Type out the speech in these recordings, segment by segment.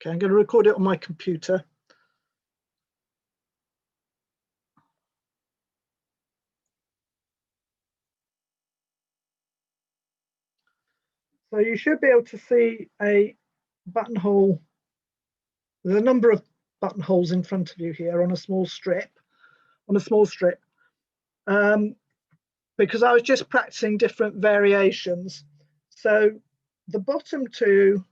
Okay, I'm going to record it on my computer. So you should be able to see a buttonhole. There's a number of buttonholes in front of you here on a small strip, because I was just practicing different variations. So the bottom two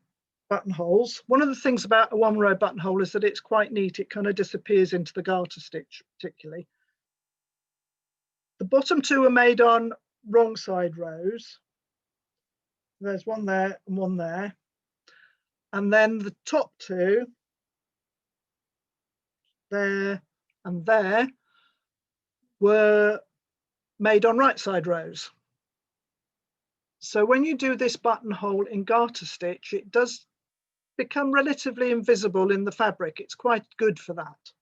buttonholes, one of the things about a one row buttonhole is that it's quite neat. It kind of disappears into the garter stitch particularly. The bottom two are made on wrong side rows. There's one there and one there. And then the top two, there and there, were made on right side rows. So when you do this buttonhole in garter stitch, it does become relatively invisible in the fabric. It's quite good for that.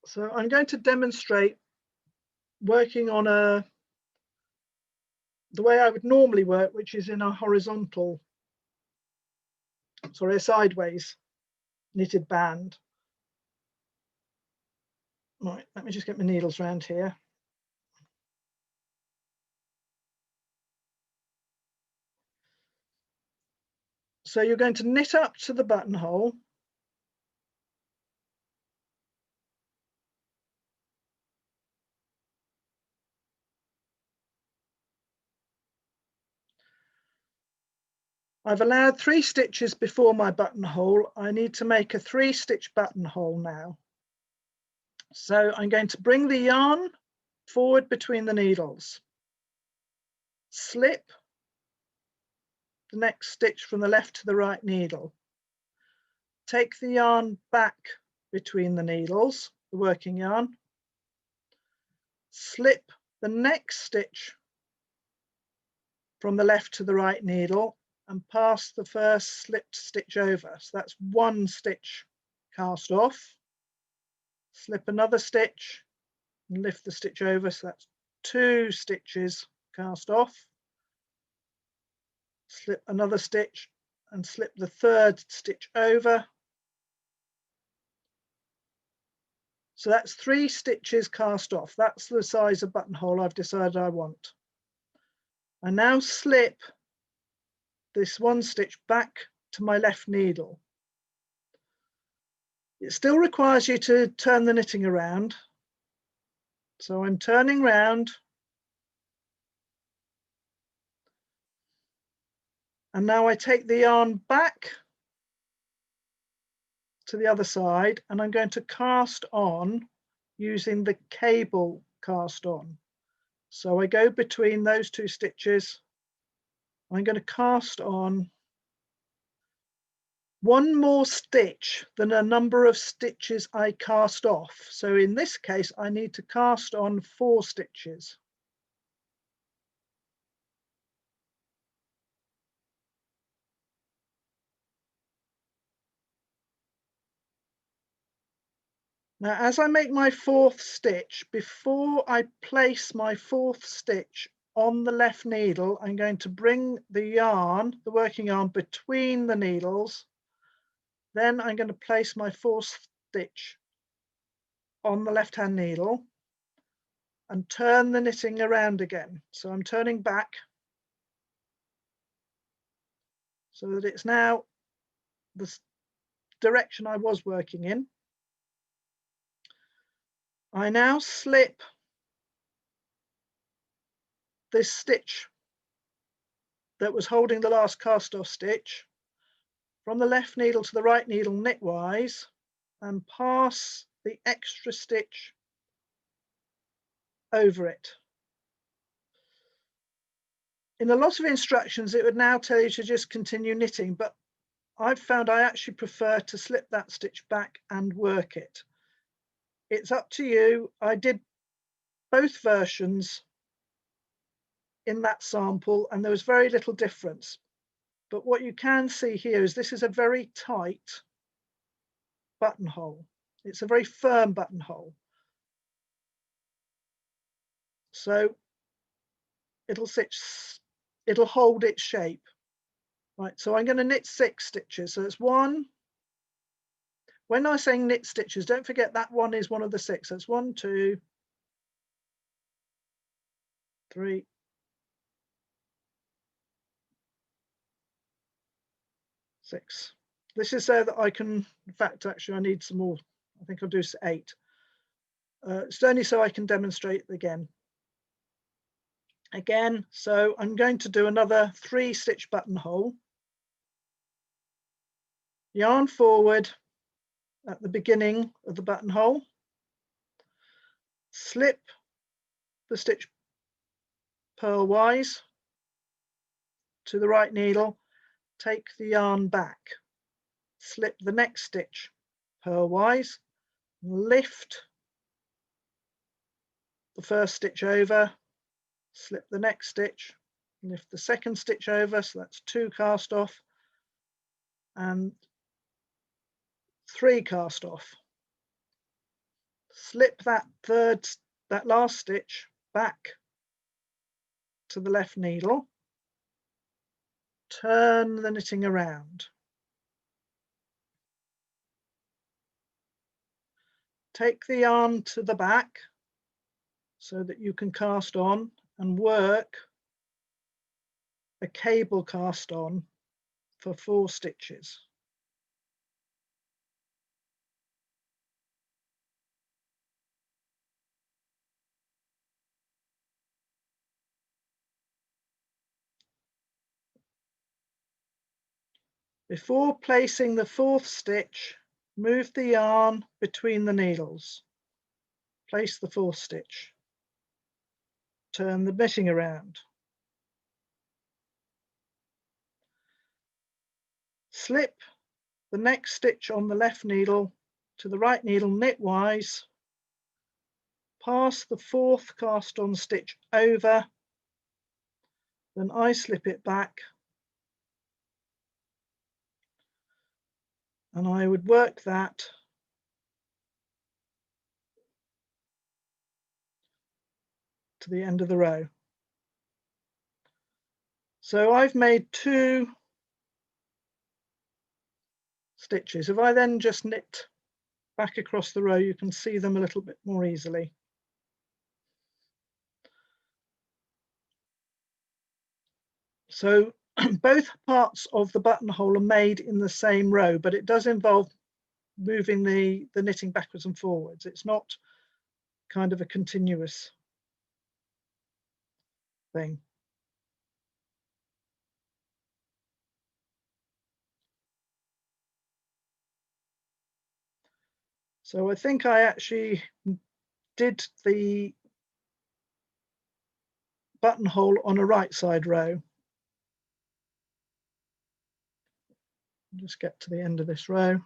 So I'm going to demonstrate working on the way I would normally work, which is in a sideways knitted band. Right, let me just get my needles around here. So you're going to knit up to the buttonhole. I've allowed 3 stitches before my buttonhole. I need to make a 3-stitch buttonhole now. So I'm going to bring the yarn forward between the needles, slip the next stitch from the left to the right needle, take the yarn back between the needles, the working yarn, slip the next stitch from the left to the right needle and pass the first slipped stitch over. So that's 1 stitch cast off, slip another stitch and lift the stitch over. So that's 2 stitches cast off, slip another stitch and slip the 3rd stitch over. So that's 3 stitches cast off. That's the size of buttonhole I've decided I want. I now slip this 1 stitch back to my left needle. It still requires you to turn the knitting around. So I'm turning round and now I take the yarn back to the other side and I'm going to cast on using the cable cast on. So I go between those 2 stitches. I'm going to cast on 1 more stitch than a number of stitches I cast off. So in this case, I need to cast on 4 stitches. Now, as I make my 4th stitch, before I place my 4th stitch on the left needle, I'm going to bring the yarn, the working yarn, between the needles. Then I'm going to place my 4th stitch on the left-hand needle and turn the knitting around again. So I'm turning back so that it's now the direction I was working in. I now slip this stitch that was holding the last cast off stitch from the left needle to the right needle knitwise and pass the extra stitch over it. In a lot of instructions, it would now tell you to just continue knitting, but I've found I actually prefer to slip that stitch back and work it. It's up to you. I did both versions in that sample and there was very little difference. But what you can see here is this is a very tight buttonhole. It's a very firm buttonhole. So it'll hold its shape Right, so I'm going to knit 6 stitches. So it's 1. When I'm saying knit stitches, don't forget that one is one of the 6. So it's 1, 2, 3, 6. This is so that I can, in fact, actually I need some more. I think I'll do 8. It's only so I can demonstrate again. So I'm going to do another 3 stitch buttonhole. Yarn forward at the beginning of the buttonhole, slip the stitch purlwise to the right needle, take the yarn back, slip the next stitch purlwise, lift the first stitch over, slip the next stitch, lift the second stitch over, so that's 2 cast off and 3 cast off. Slip that last stitch back to the left needle, turn the knitting around. Take the yarn to the back so that you can cast on and work a cable cast on for 4 stitches. Before placing the 4th stitch, move the yarn between the needles. Place the 4th stitch. Turn the knitting around. Slip the next stitch on the left needle to the right needle knitwise. Pass the 4th cast on stitch over. Then I slip it back. And I would work that to the end of the row. So I've made 2 stitches. If I then just knit back across the row, you can see them a little bit more easily. So both parts of the buttonhole are made in the same row, but it does involve moving the knitting backwards and forwards. It's not kind of a continuous thing. So I think I actually did the buttonhole on a right side row. Just get to the end of this row.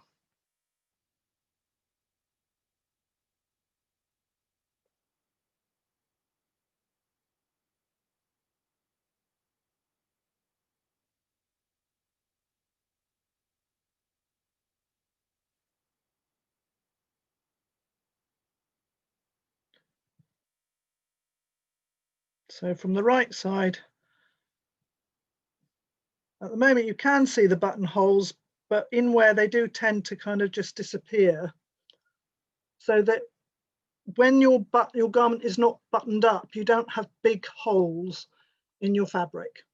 So from the right side, at the moment you can see the buttonholes, but in where they do tend to kind of just disappear, so that when your garment is not buttoned up, you don't have big holes in your fabric.